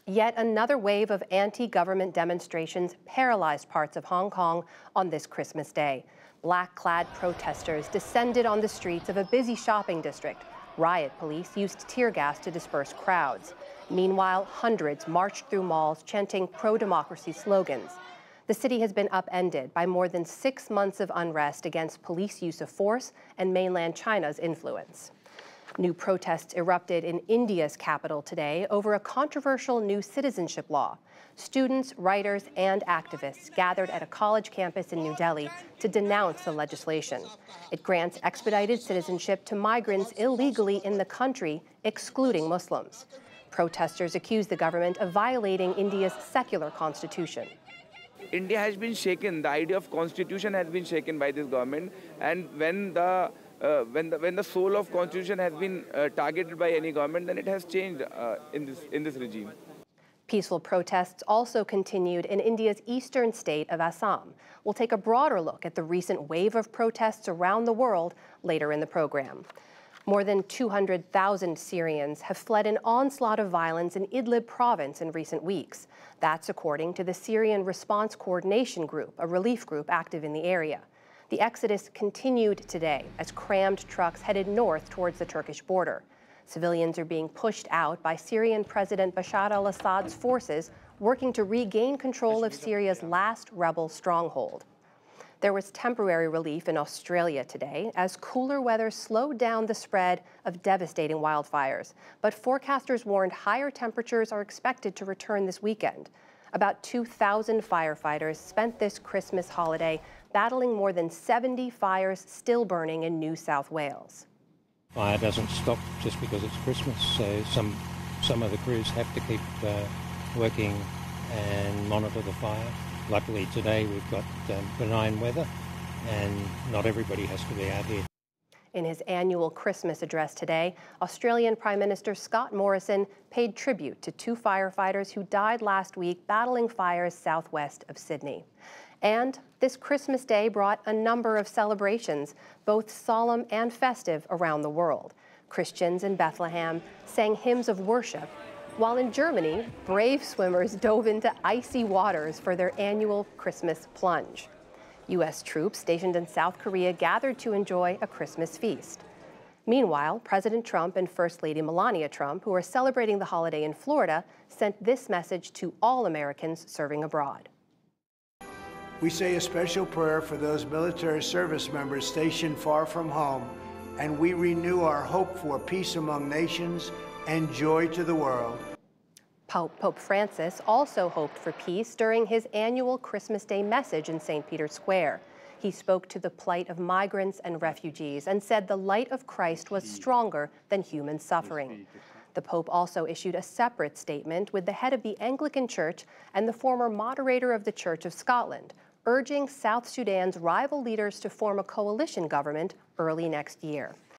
Yet another wave of anti-government demonstrations paralyzed parts of Hong Kong on this Christmas Day. Black-clad protesters descended on the streets of a busy shopping district. Riot police used tear gas to disperse crowds. Meanwhile, hundreds marched through malls chanting pro-democracy slogans. The city has been upended by more than 6 months of unrest against police use of force and mainland China's influence. New protests erupted in India's capital today over a controversial new citizenship law. Students, writers, and activists gathered at a college campus in New Delhi to denounce the legislation. It grants expedited citizenship to migrants illegally in the country, excluding Muslims. Protesters accuse the government of violating India's secular constitution. India has been shaken. The idea of constitution has been shaken by this government, and when the soul of constitution has been targeted by any government, then it has changed in this regime. Peaceful protests also continued in India's eastern state of Assam. We'll take a broader look at the recent wave of protests around the world later in the program. More than 200,000 Syrians have fled an onslaught of violence in Idlib province in recent weeks. That's according to the Syrian Response Coordination Group, a relief group active in the area. The exodus continued today as crammed trucks headed north towards the Turkish border. Civilians are being pushed out by Syrian President Bashar al-Assad's forces working to regain control of Syria's last rebel stronghold. There was temporary relief in Australia today as cooler weather slowed down the spread of devastating wildfires. But forecasters warned higher temperatures are expected to return this weekend. About 2,000 firefighters spent this Christmas holiday battling more than 70 fires still burning in New South Wales. Fire doesn't stop just because it's Christmas, so some of the crews have to keep working and monitor the fire. Luckily today we've got benign weather and not everybody has to be out here. In his annual Christmas address today, Australian Prime Minister Scott Morrison paid tribute to 2 firefighters who died last week battling fires southwest of Sydney. And this Christmas Day brought a number of celebrations, both solemn and festive, around the world. Christians in Bethlehem sang hymns of worship, while in Germany, brave swimmers dove into icy waters for their annual Christmas plunge. U.S. troops stationed in South Korea gathered to enjoy a Christmas feast. Meanwhile, President Trump and First Lady Melania Trump, who are celebrating the holiday in Florida, sent this message to all Americans serving abroad. We say a special prayer for those military service members stationed far from home, and we renew our hope for peace among nations and joy to the world. Pope Francis also hoped for peace during his annual Christmas Day message in St. Peter's Square. He spoke to the plight of migrants and refugees and said the light of Christ was stronger than human suffering. The Pope also issued a separate statement with the head of the Anglican Church and the former moderator of the Church of Scotland, urging South Sudan's rival leaders to form a coalition government early next year.